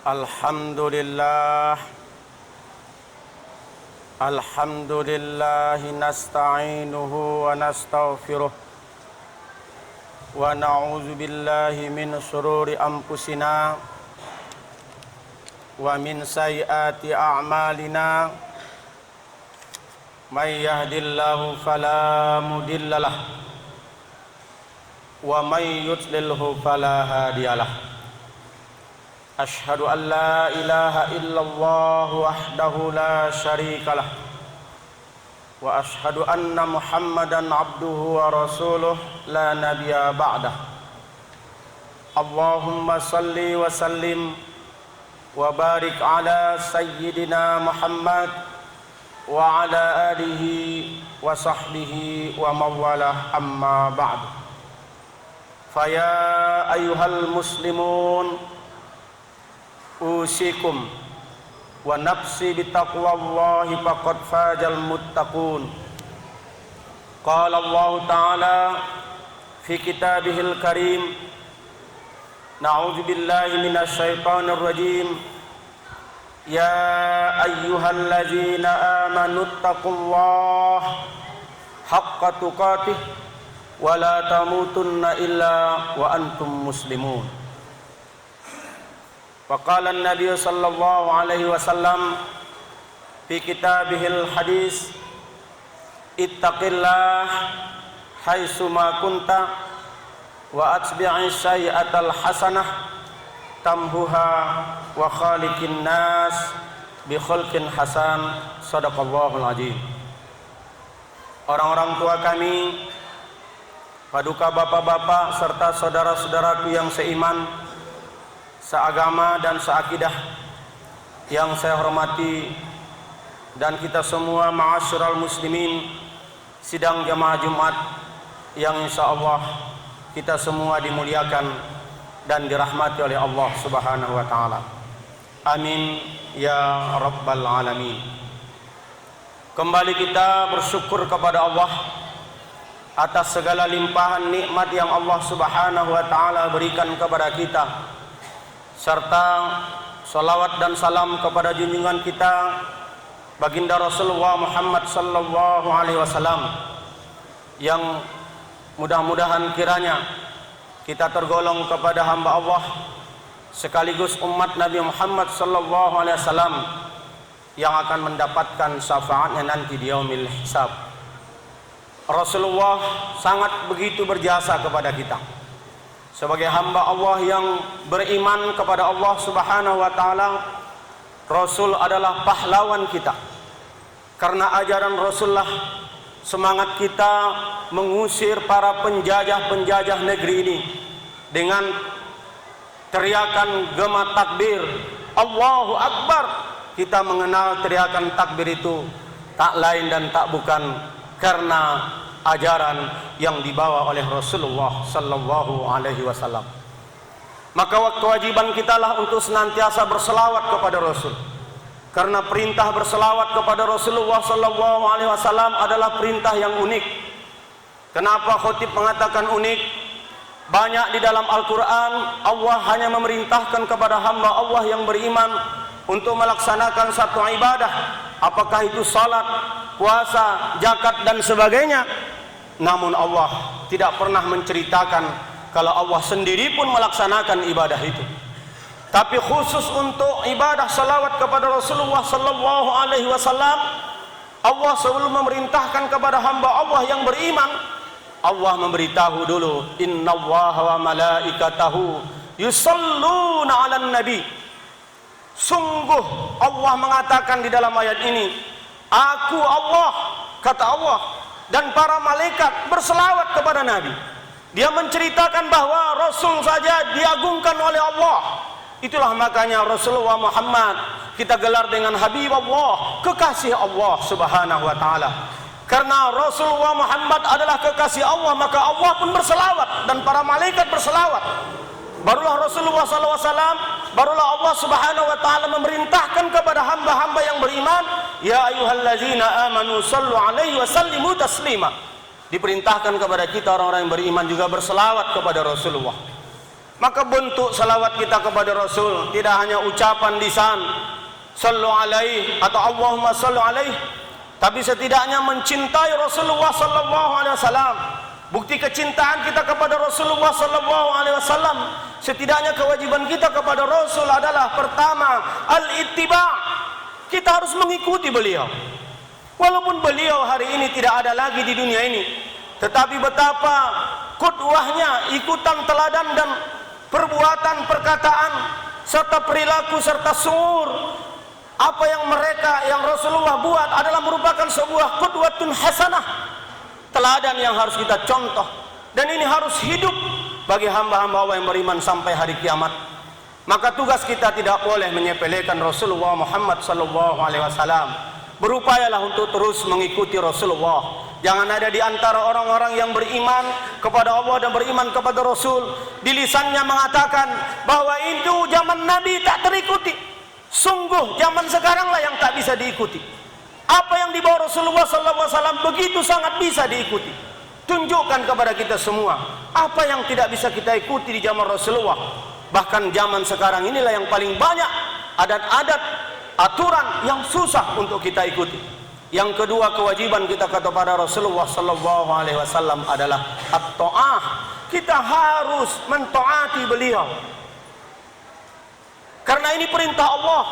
Alhamdulillah nasta'inuhu wa nastaghfiruh wa na'udzu billahi min shururi anfusina wa min sayyiati a'malina may yahdihillahu fala mudhillalah wa may yudlilhu fala hadiyalah. Asyhadu an la ilaha illallah wahdahu la syarikalah wa asyhadu anna Muhammadan abduhu wa rasuluh la nabiyya ba'dah. Allahumma salli wa sallim wa barik ala sayyidina Muhammad wa ala alihi wa sahbihi wa mawalah, amma ba'd. Faya ayyuhal muslimun, usikum wa nafsi bitaqwallahi faqad fazal muttaqun. Qala Allah Ta'ala fi kitabihil karim, na'udzu billahi minasy syaithanir rajim. Ya ayyuhalladzina amanu taqullaha haqqa tuqatih wa la tamutunna illa wa antum muslimun. Waqala an-nabiy sallallahu alaihi wasallam fi kitabihil hadis, ittaqillah haitsu ma kunta wa atbi'i sayyi'atal hasanah tamhuha wa khaliqin nas bi khulqin hasan. Shadaqallahul azim. Orang-orang tua kami, paduka bapak-bapak serta saudara-saudaraku yang seiman, seagama dan seakidah yang saya hormati, dan kita semua ma'asyiral muslimin sidang jamaah Jumat yang insyaallah kita semua dimuliakan dan dirahmati oleh Allah Subhanahu wa taala. Amin ya rabbal alamin. Kembali kita bersyukur kepada Allah atas segala limpahan nikmat yang Allah Subhanahu wa taala berikan kepada kita, serta salawat dan salam kepada junjungan kita baginda Rasulullah Muhammad sallallahu alaihi wasallam, yang mudah-mudahan kiranya kita tergolong kepada hamba Allah sekaligus umat Nabi Muhammad sallallahu alaihi wasallam yang akan mendapatkan syafaatnya nanti di yaumil hisab. Rasulullah sangat begitu berjasa kepada kita sebagai hamba Allah yang beriman kepada Allah Subhanahu wa taala. Rasul adalah pahlawan kita, karena ajaran Rasulullah semangat kita mengusir para penjajah-penjajah negeri ini dengan teriakan gema takbir Allahu Akbar. Kita mengenal teriakan takbir itu tak lain dan tak bukan karena ajaran yang dibawa oleh Rasulullah sallallahu alaihi wasallam. Maka kewajiban kita lah untuk senantiasa berselawat kepada Rasul, karena perintah berselawat kepada Rasulullah sallallahu alaihi wasallam adalah perintah yang unik. Kenapa khatib mengatakan unik? Banyak di dalam Al-Quran Allah hanya memerintahkan kepada hamba Allah yang beriman untuk melaksanakan satu ibadah, apakah itu salat, puasa, zakat dan sebagainya. Namun Allah tidak pernah menceritakan kalau Allah sendiri pun melaksanakan ibadah itu. Tapi khusus untuk ibadah salawat kepada Rasulullah sallallahu alaihi wasallam, Allah sebelum memerintahkan kepada hamba Allah yang beriman, Allah memberitahu dulu, innallaha wa malaikatahu yusalluna 'alan nabi. Sungguh Allah mengatakan di dalam ayat ini, aku Allah, kata Allah, dan para malaikat berselawat kepada Nabi. Dia menceritakan bahwa Rasul saja diagungkan oleh Allah. Itulah makanya Rasulullah Muhammad kita gelar dengan Habib Allah, kekasih Allah Subhanahu wa taala. Karena Rasulullah Muhammad adalah kekasih Allah, maka Allah pun berselawat dan para malaikat berselawat. Barulah Rasulullah SAW, barulah Allah Subhanahu wa taala memerintahkan kepada hamba-hamba yang beriman, ya ayyuhallazina amanu sallu alaihi wa sallimu taslima. Diperintahkan kepada kita orang-orang yang beriman juga berselawat kepada Rasulullah. Maka bentuk salawat kita kepada Rasul tidak hanya ucapan lisan, sallu alaihi atau Allahumma sallu alaihi, tapi setidaknya mencintai Rasulullah sallallahu alaihi wasallam. Bukti kecintaan kita kepada Rasulullah sallallahu alaihi wasallam, setidaknya kewajiban kita kepada Rasul adalah pertama, al-ittiba'. Kita harus mengikuti beliau. Walaupun beliau hari ini tidak ada lagi di dunia ini, tetapi betapa qudwahnya, ikutan teladan dan perbuatan, perkataan serta perilaku serta syuur apa yang Rasulullah buat adalah merupakan sebuah qudwatun hasanah, teladan yang harus kita contoh, dan ini harus hidup bagi hamba-hamba Allah yang beriman sampai hari kiamat. Maka tugas kita tidak boleh menyepelekan Rasulullah Muhammad sallallahu alaihi wasallam. Berupayalah untuk terus mengikuti Rasulullah. Jangan ada di antara orang-orang yang beriman kepada Allah dan beriman kepada Rasul, di lisannya mengatakan bahwa itu zaman Nabi tak terikuti. Sungguh zaman sekaranglah yang tak bisa diikuti. Apa yang dibawa Rasulullah SAW begitu sangat bisa diikuti. Tunjukkan kepada kita semua apa yang tidak bisa kita ikuti di zaman Rasulullah. Bahkan zaman sekarang inilah yang paling banyak adat-adat, aturan yang susah untuk kita ikuti. Yang kedua, kewajiban kita kepada Rasulullah sallallahu alaihi wasallam adalah at-ta'ah. Kita harus mentaati beliau. Karena ini perintah Allah.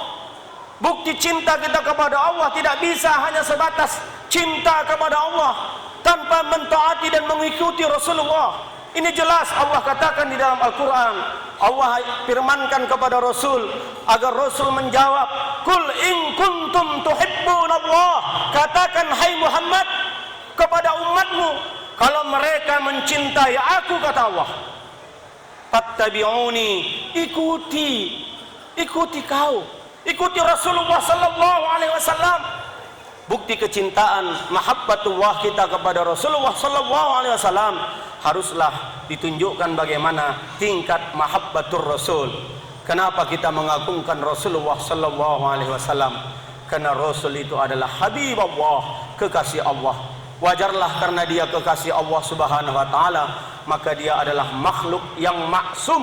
Bukti cinta kita kepada Allah tidak bisa hanya sebatas cinta kepada Allah tanpa mentaati dan mengikuti Rasulullah. Ini jelas Allah katakan di dalam Al-Quran. Allah firmankan kepada Rasul agar Rasul menjawab, "Qul in kuntum tuhibbunallah." Katakan, hai Muhammad, kepada umatmu, kalau mereka mencintai aku, kata Allah, fattabi'uni, ikuti kau, ikuti Rasulullah sallallahu alaihi wasallam. Bukti kecintaan mahabbatullah kita kepada Rasulullah sallallahu alaihi wasallam haruslah ditunjukkan bagaimana tingkat mahabbatur Rasul. Kenapa kita mengagungkan Rasulullah sallallahu alaihi wasallam? Karena Rasul itu adalah Habib Allah, kekasih Allah. Wajarlah karena dia kekasih Allah Subhanahu wa taala, maka dia adalah makhluk yang maksum.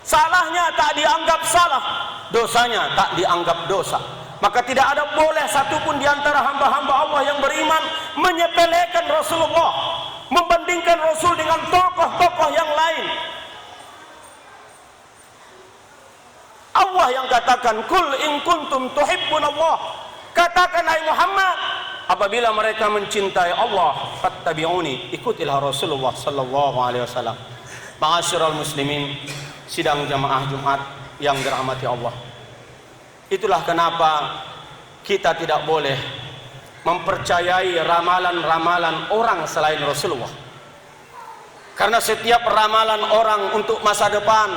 Salahnya tak dianggap salah, dosanya tak dianggap dosa. Maka tidak ada boleh satupun di antara hamba-hamba Allah yang beriman menyepelekan Rasulullah, membandingkan Rasul dengan tokoh-tokoh yang lain. Allah yang katakan, "Qul in kuntum tuhibbunallah." Katakan, hai Muhammad, apabila mereka mencintai Allah, fattabi'uni, ikutilah Rasulullah sallallahu alaihi wasallam. Ma'asyiral muslimin, sidang jamaah Jumat yang dirahmati Allah. Itulah kenapa kita tidak boleh mempercayai ramalan-ramalan orang selain Rasulullah. Karena setiap ramalan orang untuk masa depan,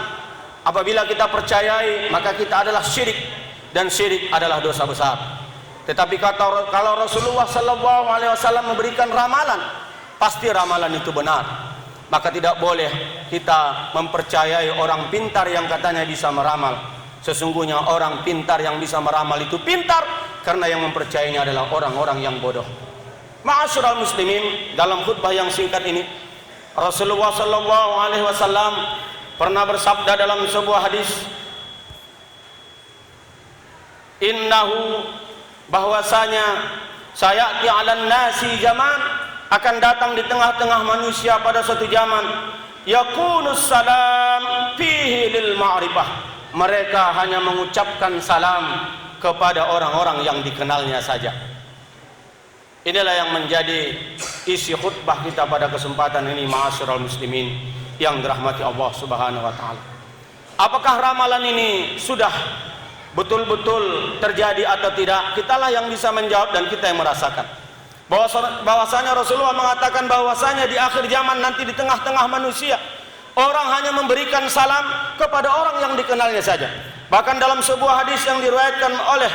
apabila kita percayai, maka kita adalah syirik, dan syirik adalah dosa besar. Tetapi kalau Rasulullah sallallahu alaihi wasallam memberikan ramalan, pasti ramalan itu benar. Maka tidak boleh kita mempercayai orang pintar yang katanya bisa meramal. Sesungguhnya orang pintar yang bisa meramal itu pintar, karena yang mempercayainya adalah orang-orang yang bodoh. Ma'asyiral muslimin, dalam khutbah yang singkat ini, Rasulullah sallallahu alaihi wasallam pernah bersabda dalam sebuah hadis, "Innahu, bahwasanya sayati 'alan nasi zaman, akan datang di tengah-tengah manusia pada suatu zaman, yakunus salam fihi lil ma'rifah." Mereka hanya mengucapkan salam kepada orang-orang yang dikenalnya saja. Inilah yang menjadi isi khutbah kita pada kesempatan ini, ma'asyiral muslimin yang dirahmati Allah Subhanahu wa taala. Apakah ramalan ini sudah betul-betul terjadi atau tidak? Kitalah yang bisa menjawab dan kita yang merasakan. Bahwasanya Rasulullah mengatakan bahwasanya di akhir zaman nanti di tengah-tengah manusia orang hanya memberikan salam kepada orang yang dikenalnya saja. Bahkan dalam sebuah hadis yang diriwayatkan oleh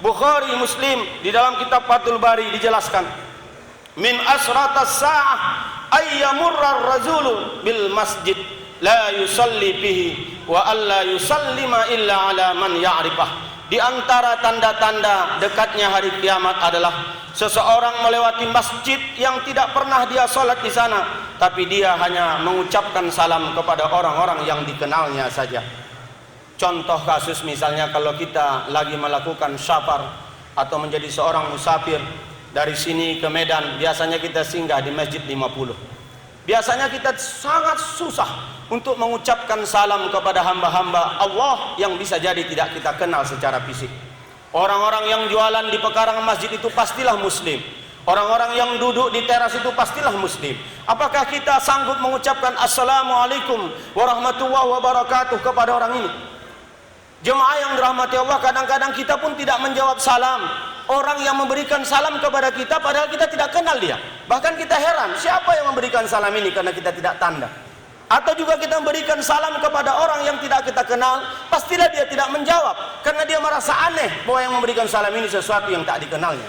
Bukhari, Muslim, di dalam kitab Fathul Bari dijelaskan, min asratas sa'ah ayyamurra ar-rajulu bil masjid la yusalli bihi wa alla yusallima illa ala man ya'rifah. Di antara tanda-tanda dekatnya hari kiamat adalah seseorang melewati masjid yang tidak pernah dia sholat di sana, tapi dia hanya mengucapkan salam kepada orang-orang yang dikenalnya saja. Contoh kasus misalnya kalau kita lagi melakukan safar atau menjadi seorang musafir dari sini ke Medan, biasanya kita singgah di Masjid 50. Biasanya kita sangat susah untuk mengucapkan salam kepada hamba-hamba Allah yang bisa jadi tidak kita kenal secara fisik. Orang-orang yang jualan di pekarangan masjid itu pastilah muslim. Orang-orang yang duduk di teras itu pastilah muslim. Apakah kita sanggup mengucapkan Assalamualaikum warahmatullahi wabarakatuh kepada orang ini? Jemaah yang dirahmati Allah, kadang-kadang kita pun tidak menjawab salam orang yang memberikan salam kepada kita padahal kita tidak kenal dia. Bahkan kita heran, siapa yang memberikan salam ini karena kita tidak tanda. Atau juga kita memberikan salam kepada orang yang tidak kita kenal, pastilah dia tidak menjawab karena dia merasa aneh bahwa yang memberikan salam ini sesuatu yang tak dikenalnya.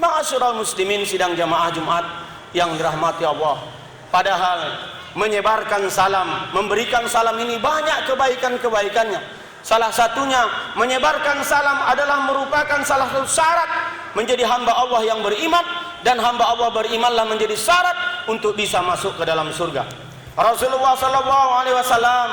Ma'asyiral muslimin sidang jamaah Jumat yang dirahmati Allah, padahal menyebarkan salam, memberikan salam ini banyak kebaikan-kebaikannya. Salah satunya menyebarkan salam adalah merupakan salah satu syarat menjadi hamba Allah yang beriman, dan hamba Allah berimanlah menjadi syarat untuk bisa masuk ke dalam surga. Rasulullah SAW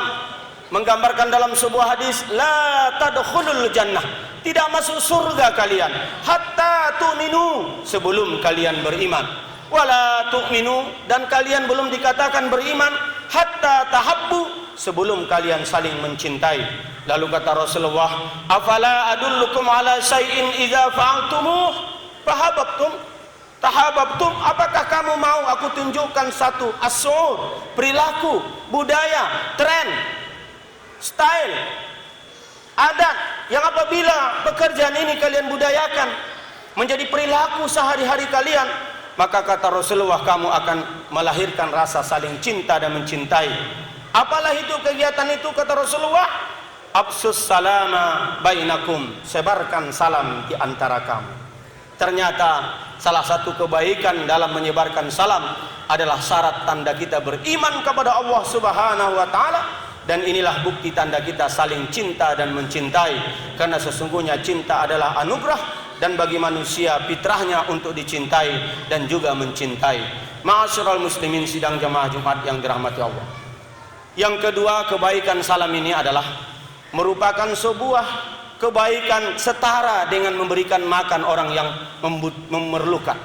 menggambarkan dalam sebuah hadis, la tadkhulul jannah, tidak masuk surga kalian hatta tu'minu, sebelum kalian beriman, wala tu'minu, dan kalian belum dikatakan beriman hatta tahabbu, sebelum kalian saling mencintai. Lalu kata Rasulullah, afala adullukum ala syai'in idza fa'altumuh fahabbtum tahabbtum, apakah kamu mau aku tunjukkan satu asur, perilaku, budaya, tren, style, adat yang apabila pekerjaan ini kalian budayakan menjadi perilaku sehari-hari kalian, maka kata Rasulullah kamu akan melahirkan rasa saling cinta dan mencintai. Apalah itu kegiatan itu kata Rasulullah? Absus salama bainakum, sebarkan salam di antara kamu. Ternyata salah satu kebaikan dalam menyebarkan salam adalah syarat tanda kita beriman kepada Allah Subhanahu wa taala, dan inilah bukti tanda kita saling cinta dan mencintai, karena sesungguhnya cinta adalah anugerah dan bagi manusia fitrahnya untuk dicintai dan juga mencintai. Ma'asyiral muslimin sidang jamaah Jumat yang dirahmati Allah. Yang kedua, kebaikan salam ini adalah merupakan sebuah kebaikan setara dengan memberikan makan orang yang memerlukan.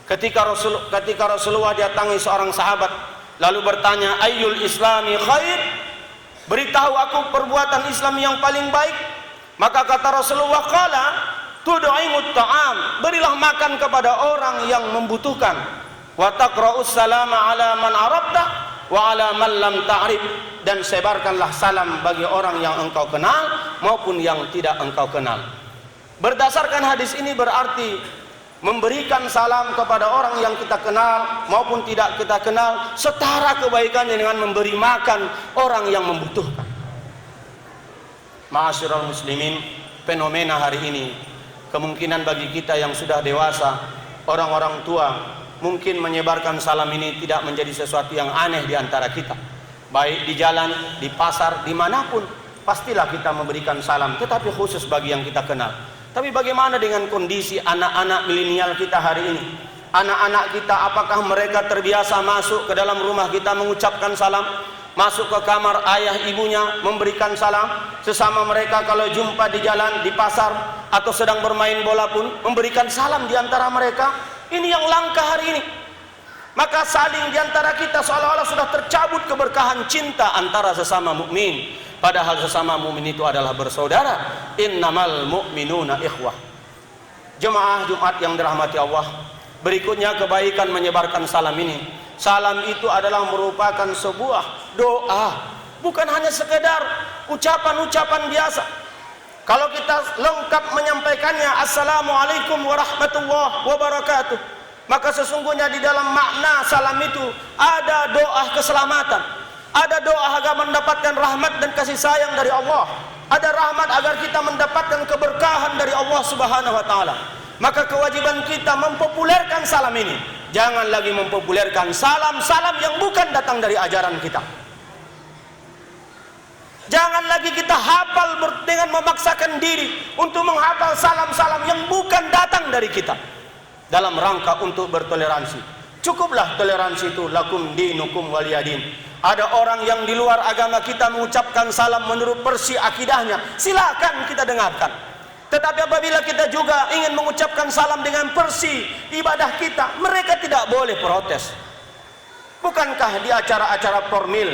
Ketika Rasulullah datangi seorang sahabat lalu bertanya, ayyul islami khair, beritahu aku perbuatan Islam yang paling baik. Maka kata Rasulullah, qala tud'imut ta'am, berilah makan kepada orang yang membutuhkan, wa taqra'us salama ala man arabta wa ala man lam ta'rif, dan sebarkanlah salam bagi orang yang engkau kenal maupun yang tidak engkau kenal. Berdasarkan hadis ini berarti memberikan salam kepada orang yang kita kenal maupun tidak kita kenal setara kebaikannya dengan memberi makan orang yang membutuhkan. Ma'asyiral muslimin, fenomena hari ini kemungkinan bagi kita yang sudah dewasa, orang-orang tua, mungkin menyebarkan salam ini tidak menjadi sesuatu yang aneh di antara kita. Baik di jalan, di pasar, dimanapun pastilah kita memberikan salam, tetapi khusus bagi yang kita kenal. Tapi bagaimana dengan kondisi anak-anak milenial kita hari ini? Anak-anak kita, apakah mereka terbiasa masuk ke dalam rumah kita mengucapkan salam? Masuk ke kamar ayah ibunya memberikan salam? Sesama mereka kalau jumpa di jalan, di pasar, atau sedang bermain bola pun memberikan salam di antara mereka? Ini yang langka hari ini. Maka saling di antara kita seolah-olah sudah tercabut keberkahan cinta antara sesama mukmin. Padahal sesama mukmin itu adalah bersaudara. Innamal mu'minuna ikhwah. Jemaah Jumat yang dirahmati Allah, berikutnya kebaikan menyebarkan salam ini. Salam itu adalah merupakan sebuah doa, bukan hanya sekedar ucapan-ucapan biasa. Kalau kita lengkap menyampaikannya, Assalamualaikum warahmatullahi wabarakatuh, maka sesungguhnya di dalam makna salam itu ada doa keselamatan, ada doa agar mendapatkan rahmat dan kasih sayang dari Allah, ada rahmat agar kita mendapatkan keberkahan dari Allah Subhanahu wa taala. Maka kewajiban kita mempopulerkan salam ini. Jangan lagi mempopulerkan salam-salam yang bukan datang dari ajaran kita. Jangan lagi kita hafal dengan memaksakan diri untuk menghafal salam-salam yang bukan datang dari kita dalam rangka untuk bertoleransi. Cukuplah toleransi itu, lakum dinukum waliyadin. Ada orang yang di luar agama kita mengucapkan salam menurut versi akidahnya, silakan kita dengarkan. Tetapi apabila kita juga ingin mengucapkan salam dengan versi ibadah kita, mereka tidak boleh protes. Bukankah di acara-acara formil,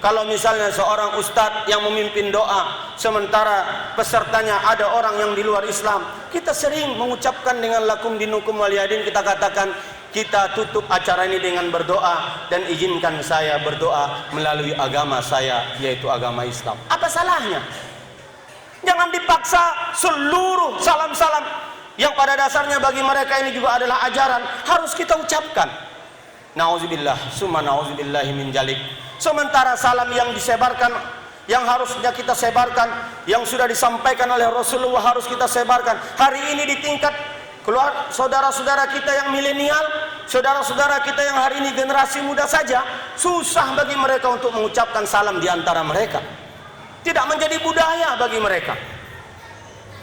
kalau misalnya seorang ustadz yang memimpin doa, sementara pesertanya ada orang yang di luar Islam, kita sering mengucapkan dengan lakum dinukum waliyadin, kita katakan, kita tutup acara ini dengan berdoa dan izinkan saya berdoa melalui agama saya, yaitu agama Islam. Apa salahnya? Jangan dipaksa seluruh salam-salam yang pada dasarnya bagi mereka ini juga adalah ajaran harus kita ucapkan. Nauzubillah, summa nauzubillahi min jalik. Sementara salam yang disebarkan, yang harusnya kita sebarkan, yang sudah disampaikan oleh Rasulullah harus kita sebarkan. Hari ini di tingkat keluar saudara-saudara kita yang milenial, saudara-saudara kita yang hari ini generasi muda saja, susah bagi mereka untuk mengucapkan salam di antara mereka. Tidak menjadi budaya bagi mereka.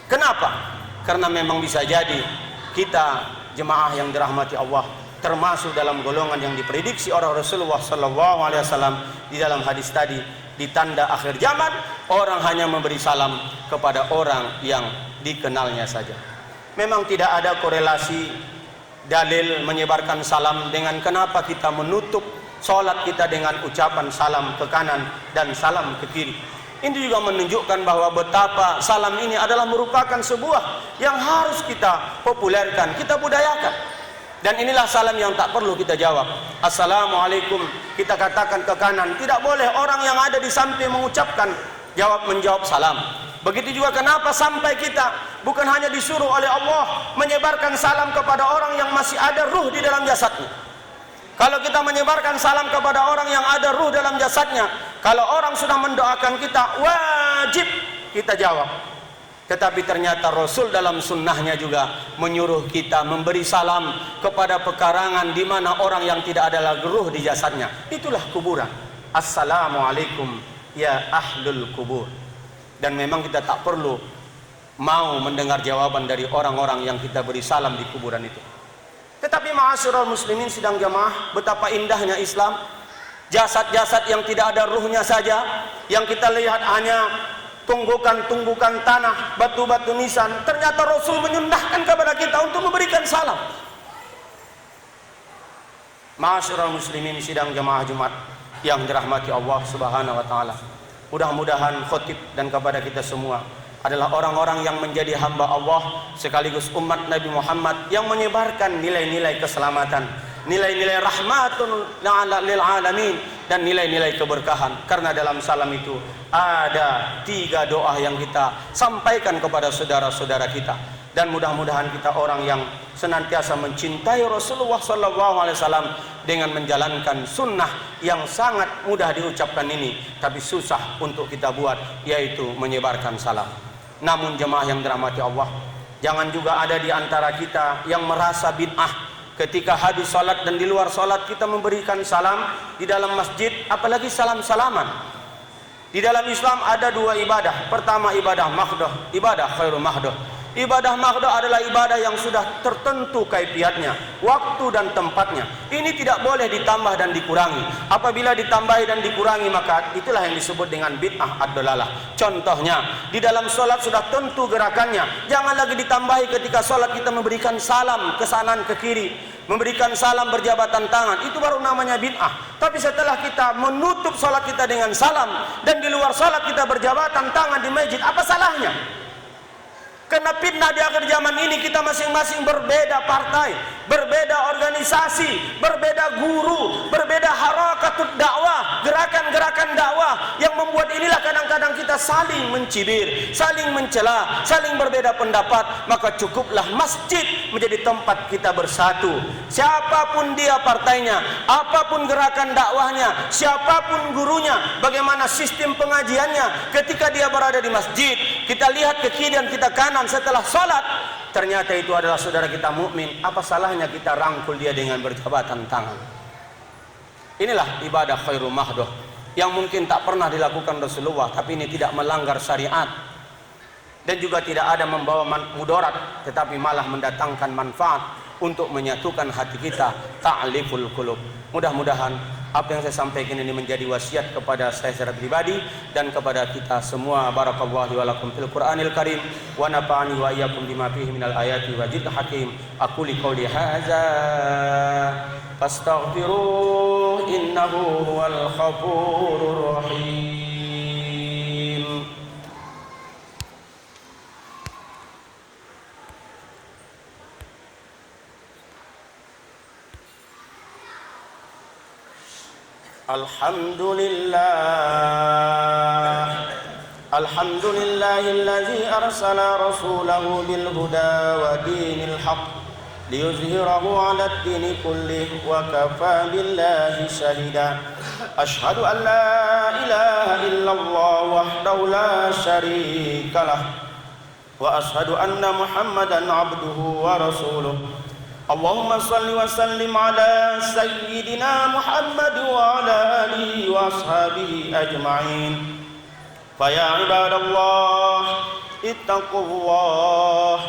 Kenapa? Karena memang bisa jadi kita jemaah yang dirahmati Allah termasuk dalam golongan yang diprediksi oleh Rasulullah SAW di dalam hadis tadi, di tanda akhir zaman orang hanya memberi salam kepada orang yang dikenalnya saja. Memang tidak ada korelasi dalil menyebarkan salam dengan kenapa kita menutup sholat kita dengan ucapan salam ke kanan dan salam ke kiri. Ini juga menunjukkan bahwa betapa salam ini adalah merupakan sebuah yang harus kita populerkan, kita budayakan. Dan inilah salam yang tak perlu kita jawab. Assalamualaikum, kita katakan ke kanan. Tidak boleh orang yang ada di samping mengucapkan menjawab salam. Begitu juga kenapa sampai kita bukan hanya disuruh oleh Allah menyebarkan salam kepada orang yang masih ada ruh di dalam jasadnya. Kalau kita menyebarkan salam kepada orang yang ada ruh dalam jasadnya, kalau orang sudah mendoakan kita, wajib kita jawab. Tetapi ternyata Rasul dalam sunnahnya juga menyuruh kita memberi salam kepada pekarangan di mana orang yang tidak ada lagi ruh di jasadnya. Itulah kuburan. Assalamualaikum ya ahlul kubur. Dan memang kita tak perlu mau mendengar jawaban dari orang-orang yang kita beri salam di kuburan itu. Tetapi ma'asyiral muslimin sidang jamaah, betapa indahnya Islam. Jasad-jasad yang tidak ada ruhnya saja, yang kita lihat hanya tunggukan-tunggukan tanah, batu-batu nisan, ternyata Rasul menyundahkan kepada kita untuk memberikan salam. Ma'asyiral muslimin sidang jamaah Jumat yang dirahmati Allah Subhanahu wa taala. Mudah-mudahan khotib dan kepada kita semua adalah orang-orang yang menjadi hamba Allah sekaligus umat Nabi Muhammad yang menyebarkan nilai-nilai keselamatan, nilai-nilai rahmatun lil alamin, dan nilai-nilai keberkahan. Karena dalam salam itu ada 3 doa yang kita sampaikan kepada saudara-saudara kita. Dan mudah-mudahan kita orang yang senantiasa mencintai Rasulullah SAW dengan menjalankan sunnah yang sangat mudah diucapkan ini, tapi susah untuk kita buat, yaitu menyebarkan salam. Namun jemaah yang dirahmati Allah, jangan juga ada di antara kita yang merasa bid'ah ketika habis salat dan di luar salat kita memberikan salam di dalam masjid, apalagi salam-salaman. Di dalam Islam ada 2 ibadah. Pertama ibadah mahdoh, ibadah khairu mahdoh. Ibadah mahdoh adalah ibadah yang sudah tertentu kaifiatnya, waktu dan tempatnya. Ini tidak boleh ditambah dan dikurangi. Apabila ditambahi dan dikurangi, maka itulah yang disebut dengan bid'ah ad-dalalah. Contohnya, di dalam sholat sudah tentu gerakannya. Jangan lagi ditambahi ketika sholat kita memberikan salam ke kanan ke kiri, memberikan salam berjabatan tangan. Itu baru namanya bid'ah. Tapi setelah kita menutup sholat kita dengan salam dan di luar sholat kita berjabatan tangan di masjid, apa salahnya? Karena fitnah di akhir zaman ini kita masing-masing berbeda partai, berbeda organisasi, berbeda guru, berbeda harakatut dakwah, gerakan-gerakan dakwah yang membuat inilah kadang-kadang kita saling mencibir, saling mencela, saling berbeda pendapat. Maka cukuplah masjid menjadi tempat kita bersatu. Siapapun dia partainya, apapun gerakan dakwahnya, siapapun gurunya, bagaimana sistem pengajiannya, ketika dia berada di masjid, kita lihat ke kiri dan kita kanan setelah salat, ternyata itu adalah saudara kita mukmin. Apa salahnya kita rangkul dia dengan berjabatan tangan? Inilah ibadah khairu mahdoh. yang mungkin tak pernah dilakukan Rasulullah, tapi ini tidak melanggar syariat dan juga tidak ada membawa mudarat, tetapi malah mendatangkan manfaat untuk menyatukan hati kita, ta'liful qulub. Mudah-mudahan apa yang saya sampaikan ini menjadi wasiat kepada saya secara pribadi dan kepada kita semua. Barakallahu wa lakum fil Qur'anil Karim wa nafa'ani wa iyyakum bima fihi minal ayati wa dzikril hakim. Aqulu qouli hadza fastaghfiruh innahu huwal ghafurur rahim. Alhamdulillahilladzi arsala rasulahu bil huda wa dinil haqq liyuzhirahu 'alad dini kullih wa kafa billahi shahida. Asyhadu an la ilaha illallah wahdahu la syarikalah wa asyhadu anna Muhammadan 'abduhu wa rasuluh. Allahumma salli wa sallim ala sayyidina Muhammad wa ala alihi wa ashabihi ajma'in. Fa ya ibadallah ittaqullah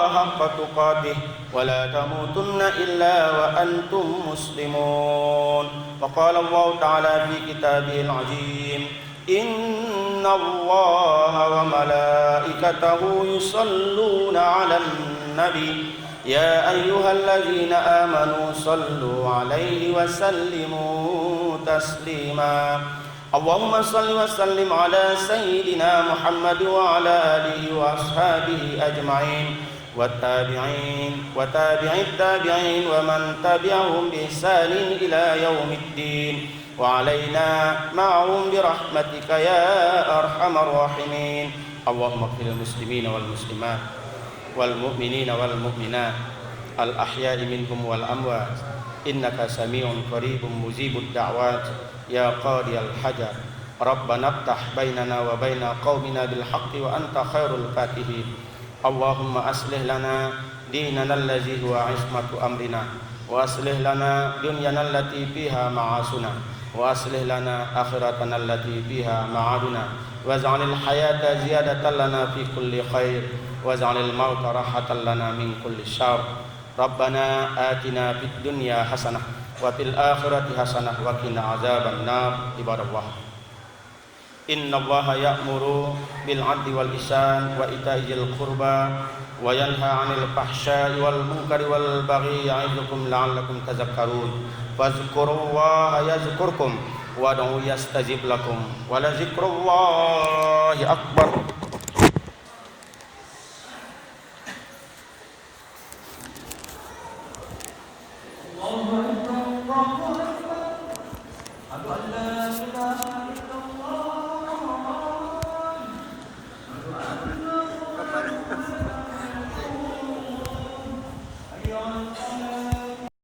haqqa tuqatih wa la tamutunna illa wa antum muslimun. Wa qala Allah ta'ala fi kitabihil azim, inna allaha wa malaikatahu yusalluna 'alan nabi ya ayyuhalladzina amanu sallu 'alaihi wa sallimu taslima. Allahumma salli wa sallim ala sayyidina Muhammad wa ala alihi wa ashabihi ajma'in wa tabi'in wa tabi'it tabi'in wa man tabi'ahum bi ihsanin ila yaumiddin wa alaina ma'hum bi rahmatika ya arhamar rahimin. Allahumma ighfir lil muslimina wal muslimat wal mu'minina wal mu'minat al ahya'i minhum wal amwat innaka sami'un qaribun mujibud da'wat ya qadiyal hajar. Rabbana iftah bainana wa baina qaumina bil haqqi wa anta khairul fatihin. Allahumma aslih lana dinana allazi huwa ismatu amrina wa aslih lana dunyana allati fiha ma'asuna wa aslih lana akhiratana allati fiha ma'aduna waj'alil hayata ziyadatan lana fi kulli khair waj'alil mauta rahatan lana min kulli syarr. Rabbana atina fid dunya hasanah wa fil akhirati hasanah wa qina azaban nar. Ibadallah, innallaha ya'muru bil 'adli wal ihsan wa ita'il qurba wa yanha 'anil fahsya'i wal munkari wal baghi ya'idzukum la'allakum tadhakkarun. Fadhkurullaha yazkurkum wad'u yastajib lakum wa la dzikrullahi akbar. Allahu